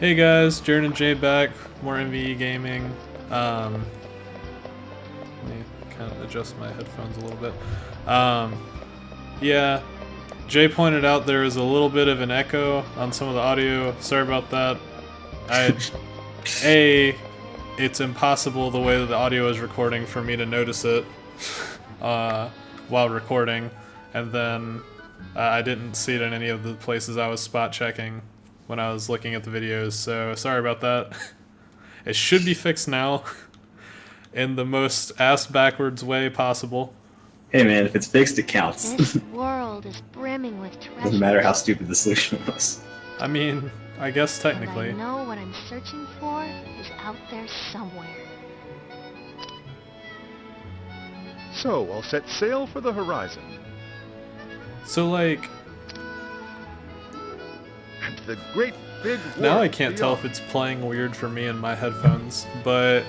Hey guys, Jared and Jay back, more MVE gaming. Let me kind of adjust my headphones a little bit. Yeah, Jay pointed out there is a little bit of an echo on some of the audio. Sorry about that. It's impossible the way that the audio is recording for me to notice it while recording, and then I didn't see it in any of the places I was spot checking when I was looking at the videos, so sorry about that. It should be fixed now in the most ass-backwards way possible. Hey man, if it's fixed, it counts. This world is brimming with treasure. Doesn't matter how stupid the solution was. I mean, I guess And technically. I know what I'm searching for is out there somewhere. So, I'll set sail for the horizon. So like, And the great big now world I can't tell if beyond. it's playing weird for me in my headphones, but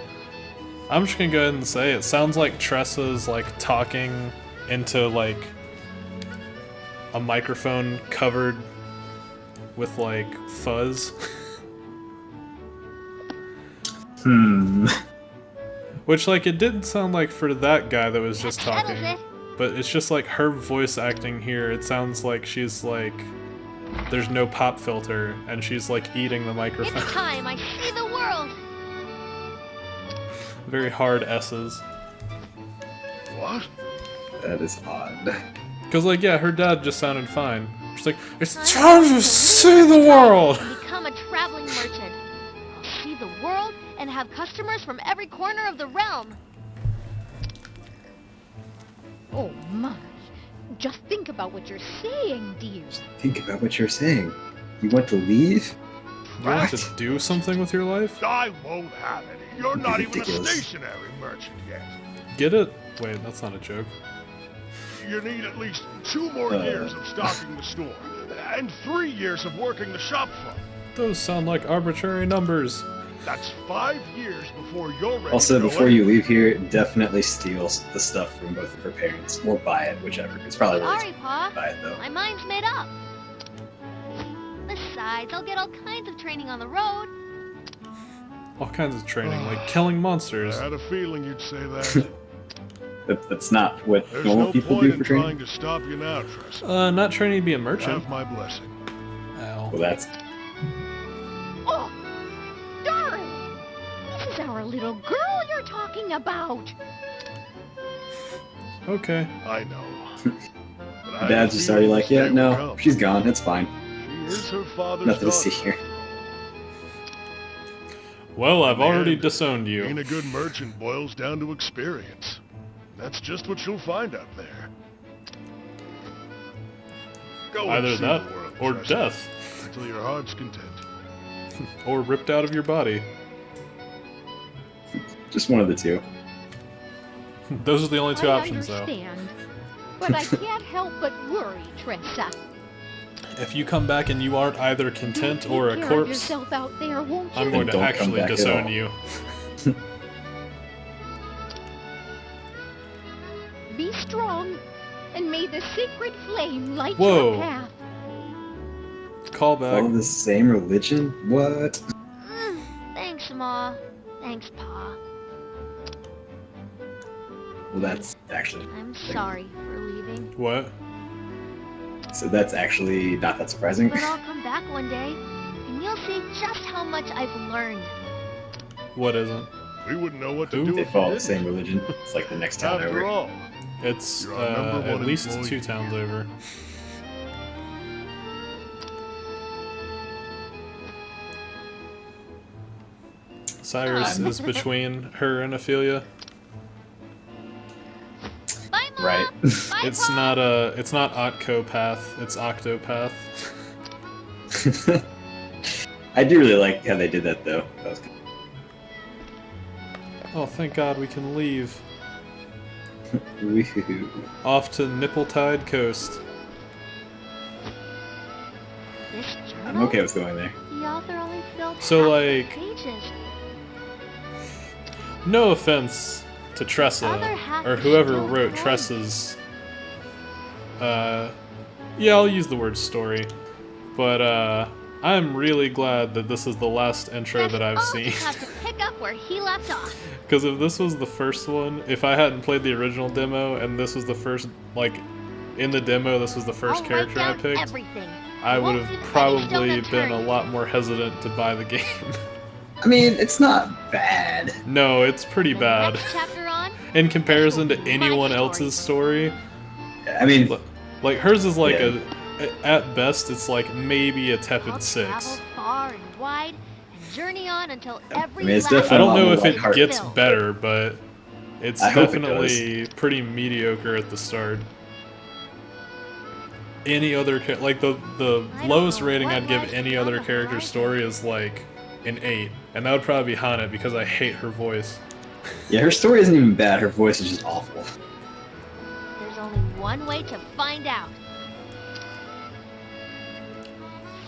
I'm just gonna go ahead and say it sounds like Tressa's like talking into like a microphone covered with like fuzz. Which like it didn't sound like for that guy that was just That settles talking. it. But it's just like her voice acting here, it sounds like she's like there's no pop filter and she's like eating the In microphone. time, I see the world. Very hard S's. What? That is odd. Cause like yeah, her dad just sounded fine. She's like, it's time to see the world! Become a traveling merchant. I'll see the world and have customers from every corner of the realm. Oh my. Just think about what you're saying, dear. Think about what you're saying. You want to leave? You want What? to do something with your life? I won't have any. You're not even a Ridiculous. stationary merchant yet. Get it? Wait, that's not a joke. You need at least 2 more years of stocking the store, and 3 years of working the shop front. Those sound like arbitrary numbers. That's 5 years before you're ready Also, to go before in. you leave here, definitely steal the stuff from both of her parents. Or buy it, whichever. It's probably worth Sorry, Pa. buy it, though. My mind's made up. Besides, I'll get all kinds of training on the road. All kinds of training, like killing monsters. I had a feeling you'd say that. That's not what There's normal no people point do in for trying training. to stop you now, Tressa. Not training to be a merchant. Have my blessing. Ow. Well, that's... Oh! Darling! This is our little girl you're talking about! Okay. I know. But I Dad's just feel already the like, yeah, same no, realm. she's gone, it's fine. She is her father's Nothing to daughter. see here. Well, I've already And disowned Being you. a good merchant boils down to experience. That's just what you'll find out there. Go and Either see that the world, or Tressa, death. until your heart's content. Or ripped out of your body. Just one of the two. Those are the only two I options, though. understand. But I can't help but worry, Tressa. If you come back and you aren't either content You'll or take a care of corpse, yourself out there, won't you? I'm going to Don't come actually back at disown all. you. Be strong, and may the sacred flame light Whoa. your path. Follow Callback. the same religion? What? Thanks, Ma. Thanks, Pa. Well, that's actually... I'm sorry for leaving. What? So that's actually not that surprising. But I'll come back one day, and you'll see just how much I've learned. What isn't? We wouldn't know what to Who? do They if we follow the didn't. same religion. It's like the next town After over. all, It's You're our number at one least employee. 2 towns over. Cyrus is between her and Ophelia. Bye, Ma. Right. Bye, It's Pa. not Octopath, it's Octopath. I do really like how they did that, though. That was good. Oh, thank God we can leave. Woohoo. Off to Nippletide Coast. This I'm journal? okay with going there. The author only filled So, half the like- pages. No offense to Tressa, Other half or is whoever still wrote void. Tressa's, yeah, I'll use the word story, but, I'm really glad that this is the last intro that I've All seen. just have to pick up where he left off. Because if this was the first one, if I hadn't played the original demo and this was the first, like, in the demo this was the first I'll character I write down picked, everything. I would Won't have leave any probably stone been a unturned. lot more hesitant to buy the game. I mean, it's not bad. No, it's pretty The bad. next chapter on, In comparison to This will be anyone my else's story, I mean, like hers is like Yeah. at best it's like maybe a I'll tepid 6. travel far and wide and journey on until every mean, it's last definitely I don't know not if like it hard. gets filled. better, but it's I hope it definitely pretty mediocre at the start. Any other like the don't lowest know rating what I'd give lies any beyond other the character's horizon. story is like an 8, and that would probably be Hana because I hate her voice. yeah, her story isn't even bad. Her voice is just awful. There's only one way to find out.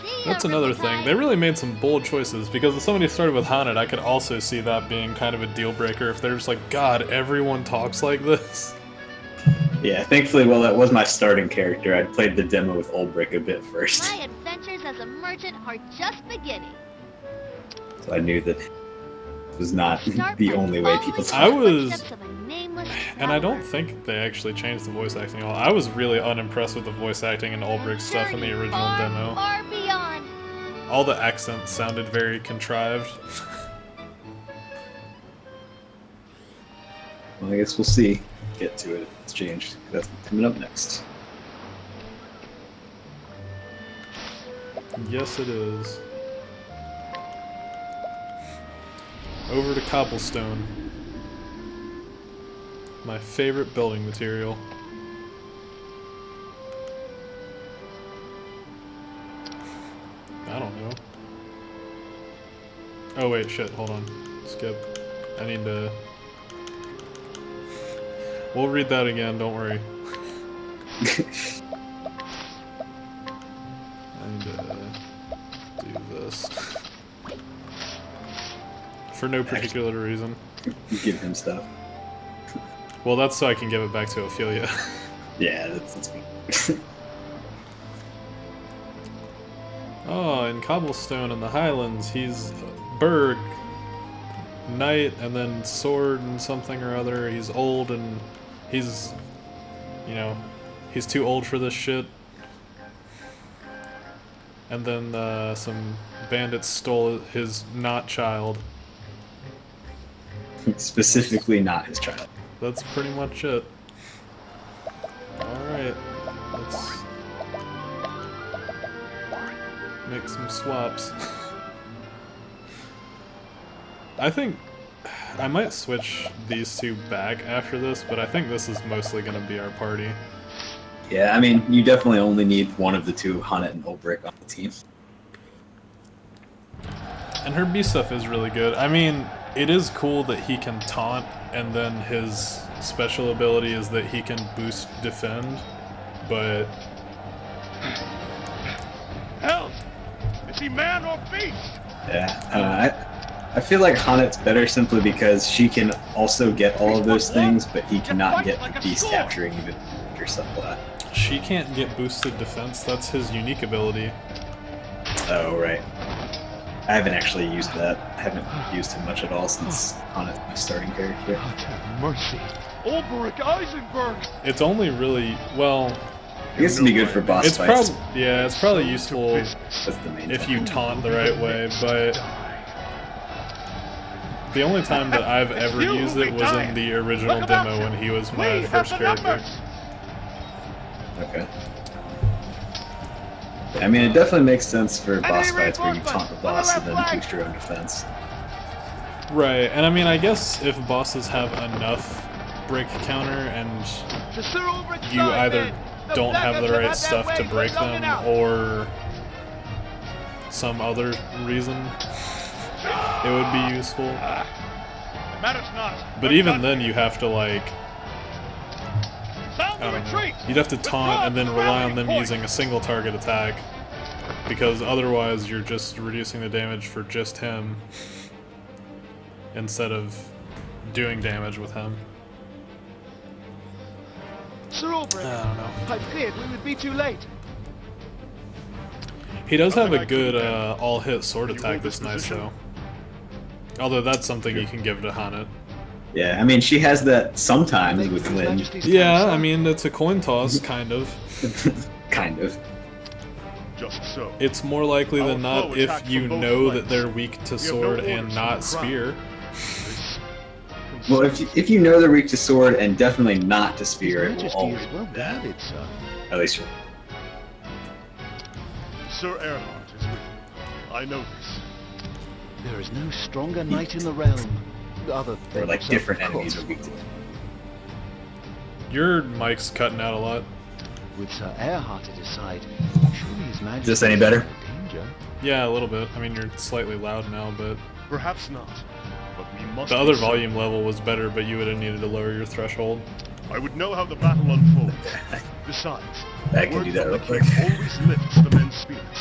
See ya, That's another thing. Riptide. They really made some bold choices because if somebody started with Haunted, I could also see that being kind of a deal breaker if they're just like, God, everyone talks like this. Yeah, thankfully, well, that was my starting character. I played the demo with Olberic a bit first, My adventures as a merchant are just beginning. so I knew that it was not Start the by only way following people the talk. I was- footsteps of a nameless And I don't traveler. think they actually changed the voice acting at all. I was really unimpressed with the voice acting and Olberic stuff in the Journey original far, demo. Far beyond. All the accents sounded very contrived. Well, I guess we'll see. Get to it if it's changed. That's coming up next. Yes, it is. Over to cobblestone. My favorite building material. I don't know. Oh wait, shit, hold on. Skip. I need to... We'll read that again, don't worry. I need to do this. For no particular reason. Give him stuff. Well, that's so I can give it back to Ophelia. Yeah, that's fine. Oh, in Cobblestone in the Highlands, he's Berg, knight, and then sword and something or other. He's old and he's, you know, he's too old for this shit. And then some bandits stole his not child. Specifically, not his child. That's pretty much it. Alright, let's make some swaps. I think I might switch these two back after this, but I think this is mostly going to be our party. Yeah, I mean, you definitely only need one of the two, Hunnet and Olberic, on the team. And her B stuff is really good. I mean, it is cool that he can taunt, and then his special ability is that he can boost defend, but Help! Is he man or beast? Yeah, I feel like Honnet's better simply because she can also get all of those things, but he cannot get the beast capturing even or stuff like that. she can't get boosted defense. That's his unique ability. Oh, right. I haven't actually used that. I haven't used him much at all since Honnet's my starting character. God have mercy. Olberic Eisenberg! It's only really, well, I guess it'd be good for boss it's fights. probably, yeah, it's probably useful That's the main if thing. you taunt the right way, but the only time that I've ever You used will it be was in dying. the original Look about demo you. when he was We my have first the character. numbers. Okay. I mean, it definitely makes sense for boss enemy fights where you reinforcements taunt the on the boss and left then flank. boost your own defense. Right, and I mean, I guess if bosses have enough break counter and To Sir Olberic's you side, either men. The don't have the Blackguards right had their stuff way to for break long them enough. or some other reason, it would be useful. It matters not. But even then, you have to, like, Sound I the don't know. retreat. You'd have to taunt and then Withdraw rely from on them rallying using a single target attack. Because otherwise you're just reducing the damage for just him instead of doing damage with him. Sir Olberic, I don't know. I feared we would be too late. He does have Nothing a I couldn't good handle. all-hit sword You attack hold that's this nice position? though. Although that's something you can give to Hanet. Yeah, I mean, she has that sometimes Make with His Lynn. Majesty's Yeah, counsel. I mean it's a coin toss, kind of. Kind of. Just so. It's more likely Our than not foe if attacks you from both know flanks. that they're weak to We have no sword orders and from not the crown. spear. This Well, concerns if you know they're weak to sword and definitely not to His spear, it will Majesty always is well be that. guarded, sir. At least Sir Erhard is with you. I know this. There is no stronger knight in the realm. Other or than like yourself, different of enemies course. are weak to it. Your mic's cutting out a lot. With Sir Erhard at his side, surely His Majesty this any is better? in no danger. Yeah, a little bit. I mean, you're slightly loud now, but Perhaps not. But we must the be other certain. volume level was better, but you would have needed to lower your threshold. I would know how the battle unfolds. Besides, I can word do that from real the quick. king always lifts the men's spirits.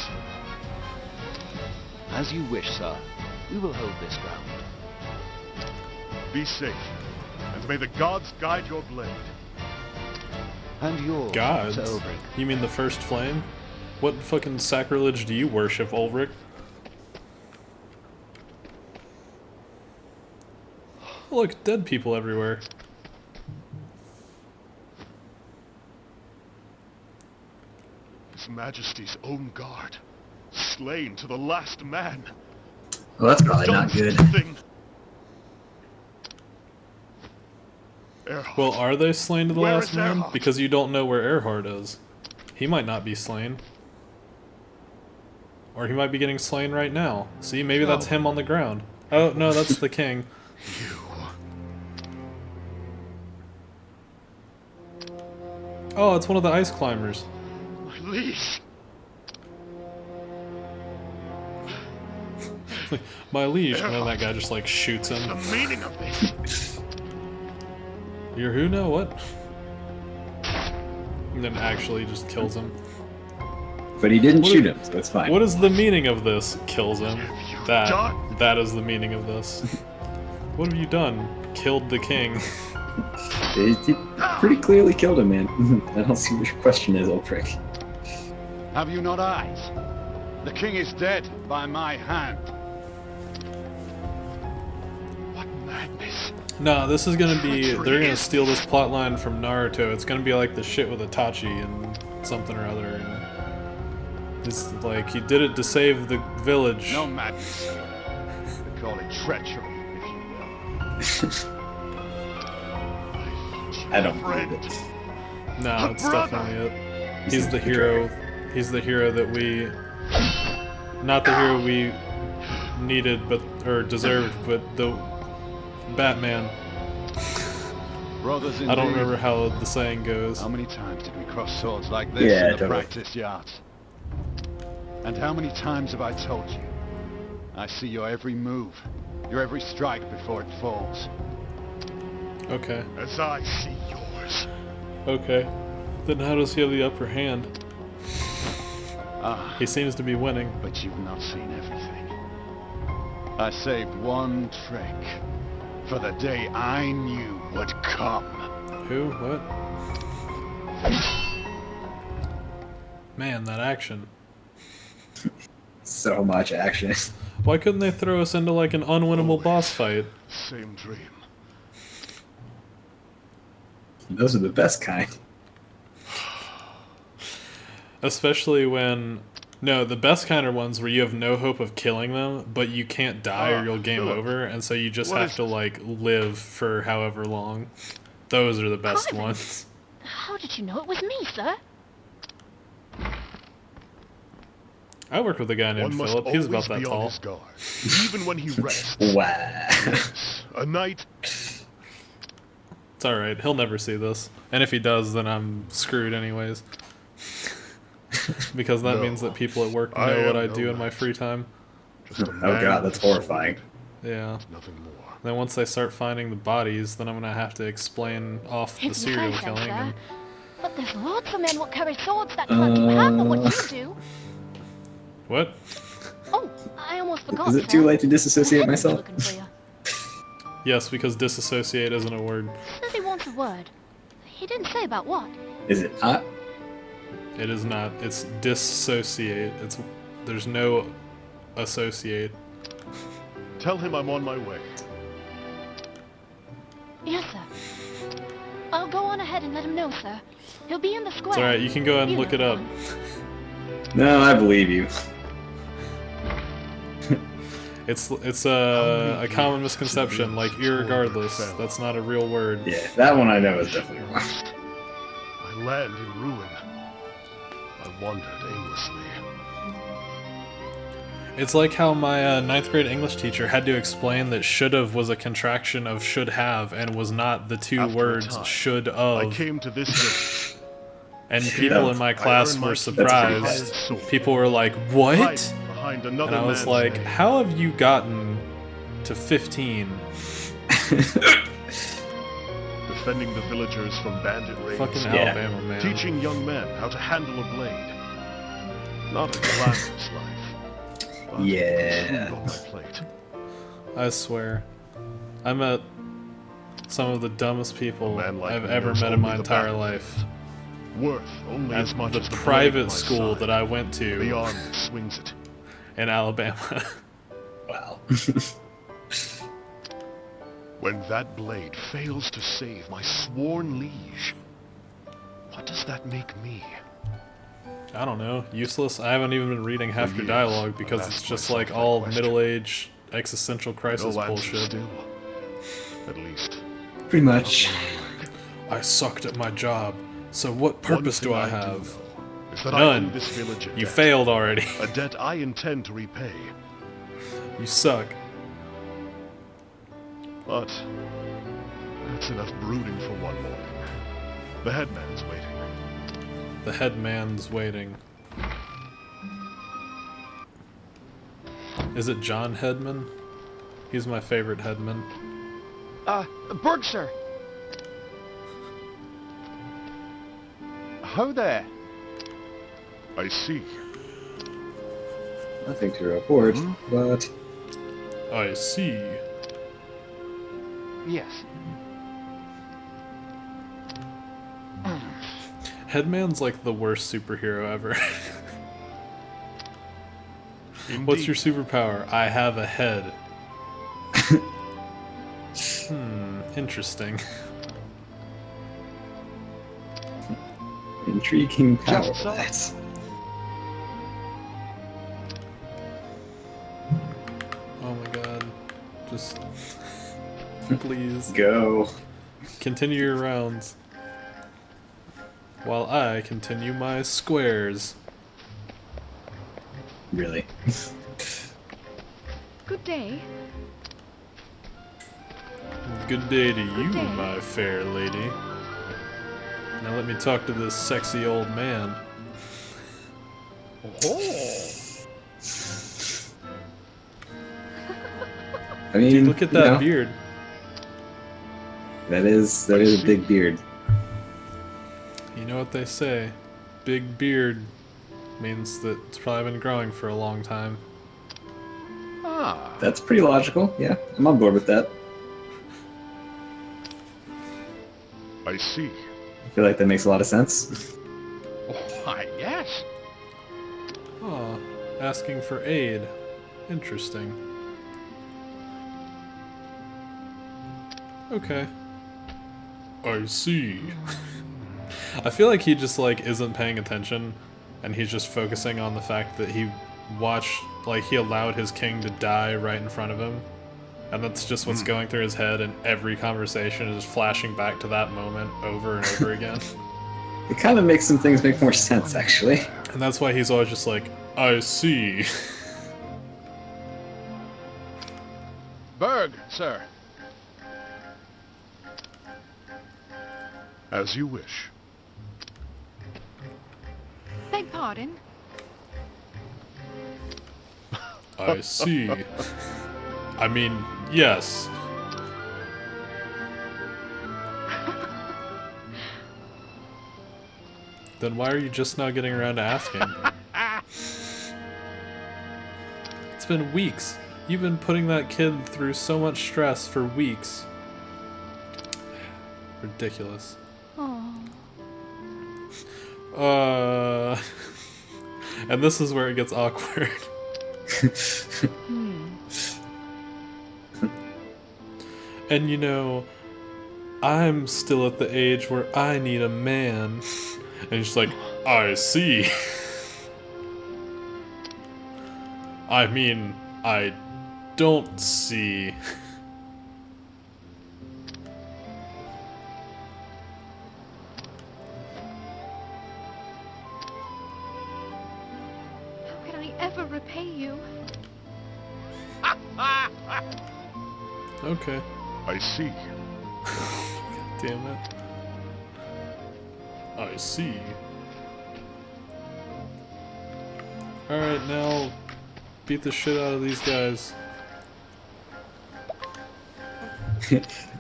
As you wish, sir. We will hold this ground. Be safe, and may the gods guide your blade. And yours, Gods? Sir Olberic. You mean the first flame? What fucking sacrilege do you worship, Olberic? Oh, look, dead people everywhere. His Majesty's own guard, slain to the last man. Well, that's probably Done not good. such a thing. Erhard, Well, are they slain to the Where last is man? Erhard? Because you don't know where Erhard is. He might not be slain. Or he might be getting slain right now. See, maybe that's him on the ground. Oh, no, that's the king. you. Oh, it's one of the ice climbers. My liege. My liege. And then that guy just like shoots The him. meaning of this. You're who now? What? And then actually just kills him. But he didn't What shoot if- him, so it's fine. What is the meaning of this? Kills him. you That done? that is the meaning of this. What have you done? Killed the king. He pretty clearly killed him, man. I don't see what your question is, old prick. Have you not eyes? The king is dead by my hand. What madness. Nah, this is gonna be. They're gonna steal this plotline from Naruto. It's gonna be like the shit with Itachi and something or other. And it's like he did it to save the village. No madness. They call it treachery, if you will. I don't Friend. believe it. No, it's Brother. definitely it. He's the hero. He's the hero that we. Not the hero we needed, but or deserved, but the Batman. Brothers indeed. I don't remember how the saying goes. How many times did we cross swords like this Yeah, in the totally. practice yards? And how many times have I told you? I see your every move, your every strike before it falls. Okay. As I see yours. Okay. Then how does he have the upper hand? Ah, He seems to be winning. but you've not seen everything. I saved one trick for the day I knew would come. Who? What? Man, that action. So much action. Why couldn't they throw us into like an unwinnable boss fight? Same dream. Those are the best kind. Especially when... No, the best kind are ones where you have no hope of killing them, but you can't die or you'll game Philip, over, and so you just what have is to, it? like, live for however long. Those are the best Carmen. ones. How did you know it was me, sir? I work with a guy named One must Philip. He's always about that be on tall. his guard, even when he rests. Wow. A knight. It's alright, he'll never see this. And if he does, then I'm screwed anyways. Because that No, means that people at work I know what am I no do in my knight. free time. Just a Oh man god, that's with a sword. horrifying. Yeah. Nothing more. Then once they start finding the bodies, then I'm gonna have to explain off the It's serial nonsense, killing. sir. And, But there's lots of men what carry swords that can't do half of what you do. what? Oh, I almost forgot, Is it too sir. late to disassociate The headman's myself? looking for you. Yes, because disassociate isn't a word. Says he wants a word. He didn't say about what. Is it not? It is not. It's dissociate. It's There's no associate. Tell him I'm on my way. Yes, sir. I'll go on ahead and let him know, sir. He'll be in the square. It's alright, you can go ahead and look it up. No, I believe you. It's a common misconception, like irregardless. That's not a real word. Yeah, that one I know is definitely wrong. My land in ruin. I wandered aimlessly. It's like how my 9th grade English teacher had to explain that should've was a contraction of should have and was not the two After a words time, should I of. came to this village. And people in my class earned my were keep surprised. as a sword. People were like, what? Hiding behind another And I was man's like, name. how have you gotten to 15? Defending the villagers from bandit raids. Fucking Yeah. Alabama, man. Teaching young men how to handle a blade. Not a glamorous life. But Yeah. food on my plate. I swear. I met some of the dumbest people A man like I've me ever knows met in only my the entire battle life. Worth only At as much the as the blade at private my school side. that I went The to arm that swings it. in Alabama. Wow. When that blade fails to save my sworn liege, what does that make me? I don't know. Useless? I haven't even been reading half your years, dialogue because I've it's asked just myself like that all question. middle-aged existential crisis No answer bullshit. still. At least. Pretty much. I sucked at my job, so what purpose do I have? Is that I None. owe this village a You debt. failed already. A debt I intend to repay. You suck. But that's enough brooding for one morning. The headman is waiting. The headman's waiting. Is it John Headman? He's my favorite headman. Berkshire! Ho there! I see. Nothing to report, but I see. Yes. Headman's like the worst superhero ever. What's your superpower? I have a head. Interesting. intriguing power. Just so. That's Oh my god. Just... please. go. Continue your rounds. While I continue my squares. Really. Good day. Good day to you, day. my fair lady. Now let me talk to this sexy old man. I mean, Dude, look at you that know, beard. That is a big beard. You know what they say. Big beard means that it's probably been growing for a long time. Ah. That's pretty logical. Yeah, I'm on board with that. I see. I feel like that makes a lot of sense. Why, yes. Oh, asking for aid. Interesting. Okay. I see. I feel like he just like isn't paying attention and he's just focusing on the fact that he he allowed his king to die right in front of him. And that's just what's going through his head, and every conversation is flashing back to that moment over and over again. It kind of makes some things make more sense, actually. And that's why he's always just like, I see. Berg, sir. As you wish. Beg pardon. I see. I mean, yes. Then why are you just now getting around to asking? It's been weeks. You've been putting that kid through so much stress for weeks. Ridiculous. Oh. And this is where it gets awkward. And you know, I'm still at the age where I need a man. And she's like, I see. I mean, I don't see. How can I ever repay you? Okay. I see. Damn it. I see. Alright, now beat the shit out of these guys.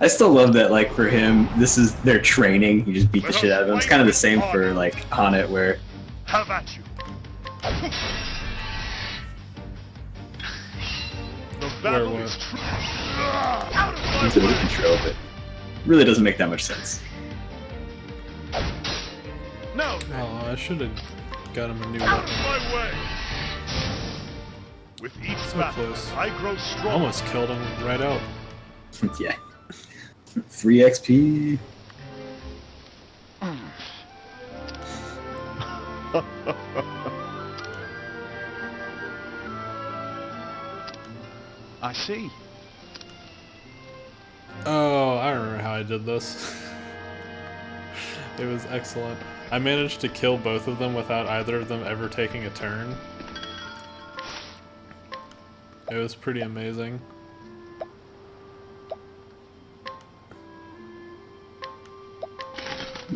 I still love that, like, for him, this is their training. You just beat the shit out of him. It's kind of the same for, like, Hanet, where... Have at you. The battle Where is what? true. Out of into my the way. control, but really doesn't make that much sense. Now, Oh, I should have got him a new out of weapon. my way. With each So battle, close. I grow stronger. Almost killed him right out. Yeah. 3 XP. I see. Oh, I remember how I did this. It was excellent. I managed to kill both of them without either of them ever taking a turn. It was pretty amazing.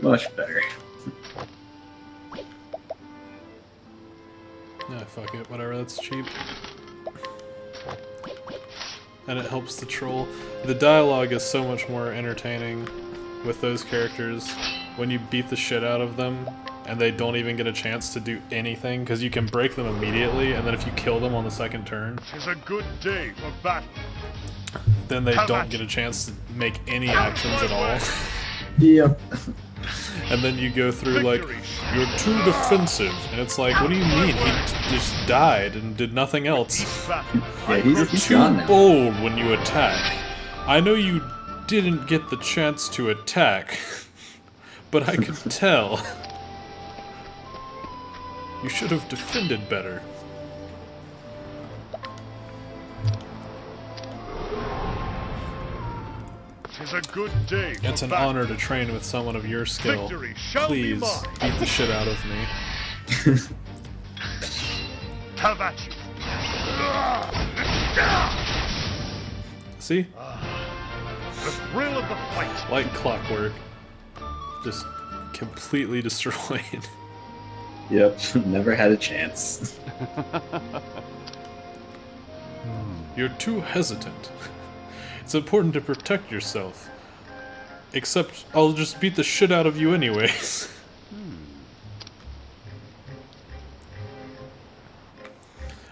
Much better. Yeah, fuck it, whatever, that's cheap. And it helps the troll. The dialogue is so much more entertaining with those characters when you beat the shit out of them and they don't even get a chance to do anything, because you can break them immediately, and then if you kill them on the second turn, Tis a good day for battle. then they How don't much? get a chance to make any actions at all. Yep. And then you go through like, Victory. you're too defensive, and it's like, what do you mean? He just died and did nothing else. Each battle, Yeah, You're he's too gone now. bold when you attack. I know you didn't get the chance to attack, but I could tell. You should have defended better. tis a good day for It's an battle. honor to train with someone of your skill. Victory shall be Please mine. beat the shit out of me. Have at you. See? The thrill of the fight. Like clockwork. Just completely destroyed. Yep. Never had a chance. You're too hesitant. It's important to protect yourself. Except, I'll just beat the shit out of you anyways.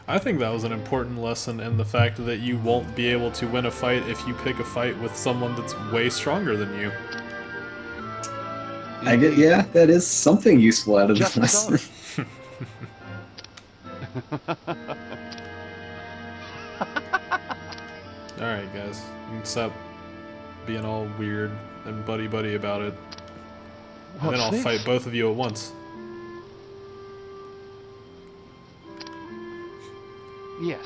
I think that was an important lesson in the fact that you won't be able to win a fight if you pick a fight with someone that's way stronger than you. I get, yeah, that is something useful out of Just this so. lesson. Alright guys, you can stop being all weird and buddy-buddy about it. And then I'll What's fight this? both of you at once. Yes.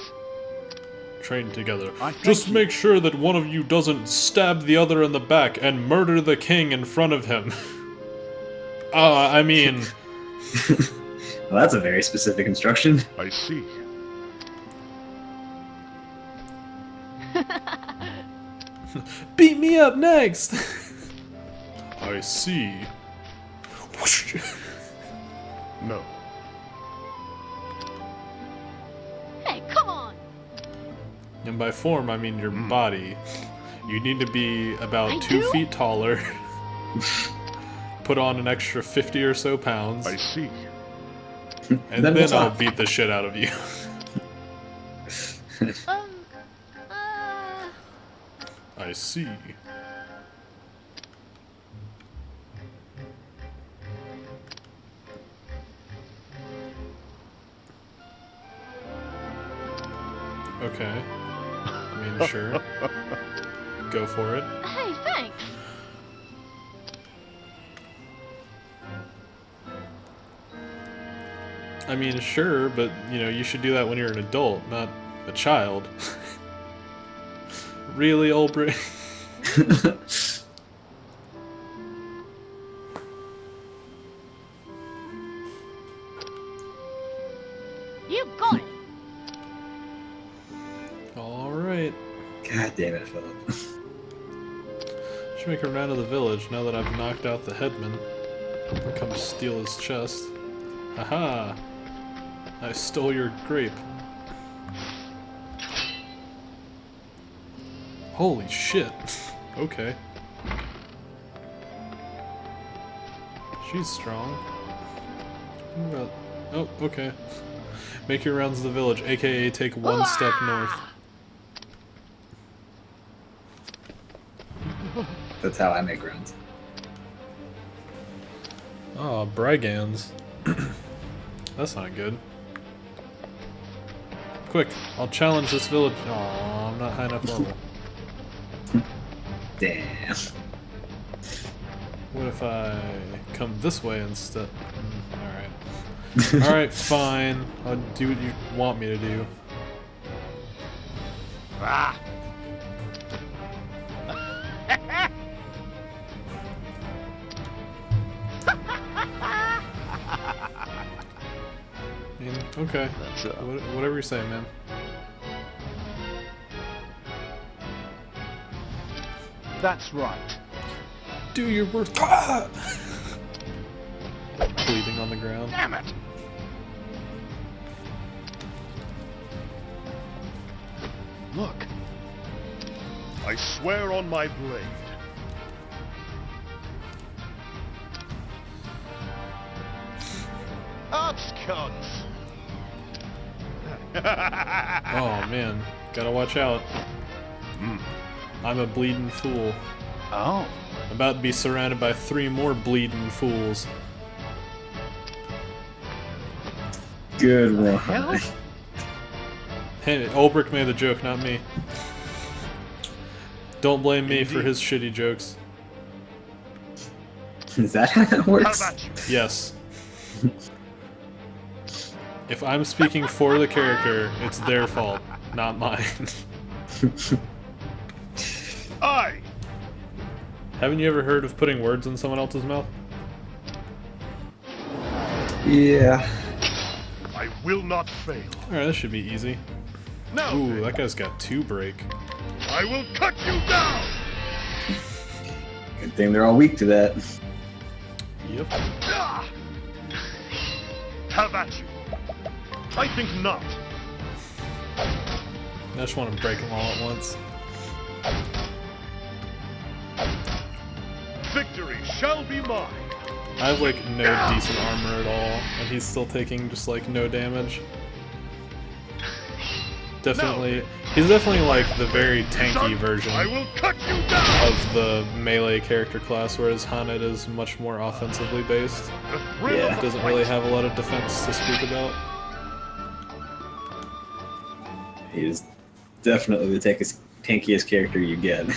Train together. I thank Just you. make sure that one of you doesn't stab the other in the back and murder the king in front of him. I mean... Well, that's a very specific instruction. I see. Beat me up next! I see. Whoosh. No. Hey, come on! And by form, I mean your body. You need to be about I 2 do? feet taller. Put on an extra 50 or so pounds. I see. And Then then what's I'll up? beat the shit out of you. Uh, I see. Okay. I mean, sure. Go for it. Hey, thanks. I mean, sure, but, you know, you should do that when you're an adult, not a child. Really, Olberic? You got it. Alright. God damn it, Philip. Should make a round of the village now that I've knocked out the headman. I'll come steal his chest. Haha! I stole your grape. Holy shit. Okay. She's strong. What about... Oh, okay. Make your rounds of the village, aka take one step north. That's how I make rounds. Oh, brigands. That's not good. Quick, I'll challenge this village. Oh, I'm not high enough level. Damn. What if I come this way instead? Alright. Alright, fine. I'll do what you want me to do. Ah! I mean, okay. That's Whatever you say, man. That's right. Do your worst. Ah! Bleeding on the ground. Damn it! Look. I swear on my blade. Abscons! Oh man, gotta watch out. I'm a bleeding fool. Oh. I'm about to be surrounded by 3 more bleeding fools. Good one. Hell? Hey, Olberic made the joke, not me. Don't blame me for his shitty jokes. Is that how that How works? about you? Yes. If I'm speaking for the character, it's their fault, not mine. I. Haven't you ever heard of putting words in someone else's mouth? Yeah. I will not fail. Alright, that should be easy. Now, Ooh, then, that guy's got 2 break. I will cut you down. Good thing they're all weak to that. Yep. Ah! Have at you. I think not. I just want to break them all at once. Victory shall be mine. I have like no decent armor at all, and he's still taking just like no damage. Definitely, he's definitely like the very tanky version I will cut you down. of the melee character class, whereas Hanet is much more offensively based. The thrill Yeah. of the Doesn't really have a lot of defense to speak about. He is definitely the tankiest character you get.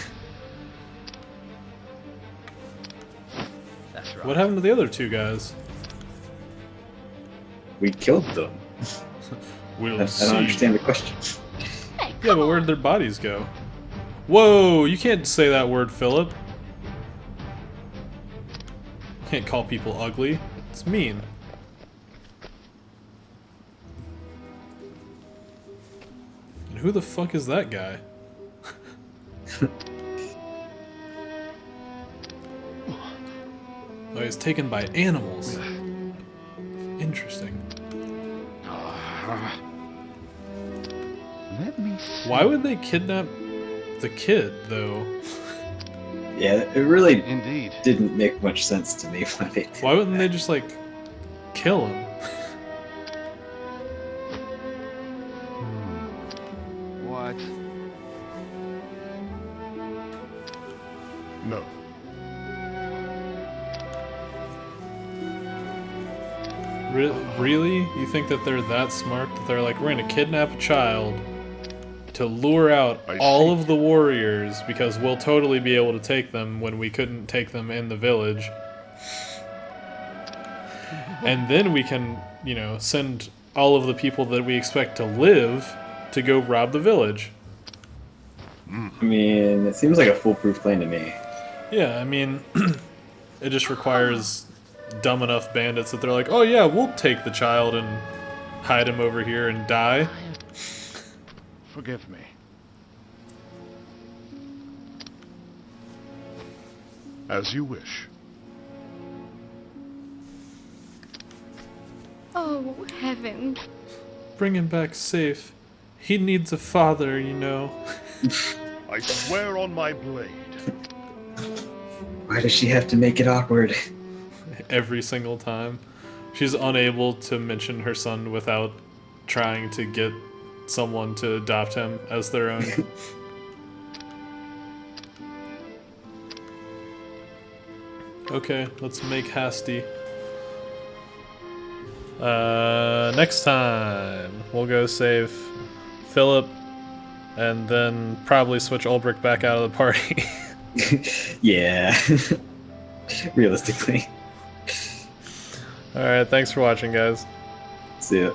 That's right. What happened to the other 2 guys? We killed them. We'll I see. don't understand the question. Hey, Yeah, but where'd their bodies go? Whoa, you can't say that word, Philip. Can't call people ugly. It's mean. And who the fuck is that guy? Oh, he's taken by animals. Interesting. Let me see. Why would they kidnap the kid, though? Yeah, it really Indeed. didn't make much sense to me when they did Why wouldn't they that. just, like, kill him? What? No. Really? You think that they're that smart that they're like, we're gonna kidnap a child to lure out I all see. of the warriors, because we'll totally be able to take them when we couldn't take them in the village. And then we can, you know, send all of the people that we expect to live to go rob the village. I mean, it seems like a foolproof plan to me. Yeah, I mean, it just requires dumb enough bandits that they're like, oh yeah, we'll take the child and hide him over here and die. Forgive me. As you wish. Oh, heavens. Bring him back safe. He needs a father, you know. I swear on my blade. Why does she have to make it awkward? Every single time. She's unable to mention her son without trying to get someone to adopt him as their own. Okay, let's make hasty. Next time we'll go save Philip and then probably switch Olberic back out of the party. Yeah. Realistically. Alright, thanks for watching, guys. See ya.